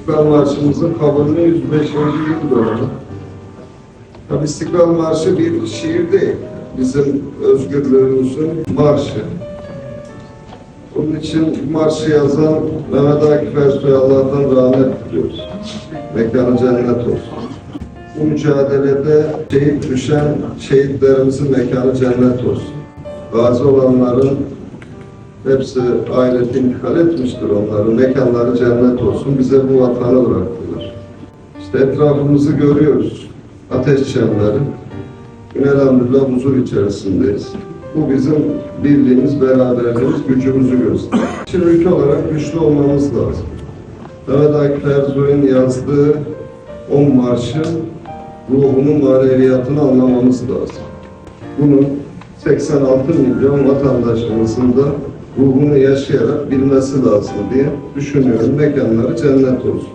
İstiklal Marşımızın kabulünün 105. yıl dönümü. Tabii İstiklal Marşı bir şiir değil, bizim özgürlüğümüzün marşı. Bunun için marşı yazan Mehmet Akif Ersoy'a Allah'tan rahmet diliyoruz. Mekanı cennet olsun. Bu mücadelede şehit düşen şehitlerimizin mekanı cennet olsun. Gazi olanların hepsi ahirete intikal etmiştir onların. Mekanları cennet olsun. Bize bu vatanı bıraktılar. İşte etrafımızı görüyoruz. Ateş çemleri. Elhamdülillah huzur içerisindeyiz. Bu bizim birliğimiz, beraberliğimiz, gücümüzü gösteriyor. Şimdi ülke olarak güçlü olmamız lazım. Mehmet Akif Ersoy'un yazdığı o marşın ruhunun maneviyatını anlamamız lazım. Bunu 86 milyon vatandaşımızın da ruhunu yaşayarak bilmesi lazım diye düşünüyorum. Mekanları cennet olsun.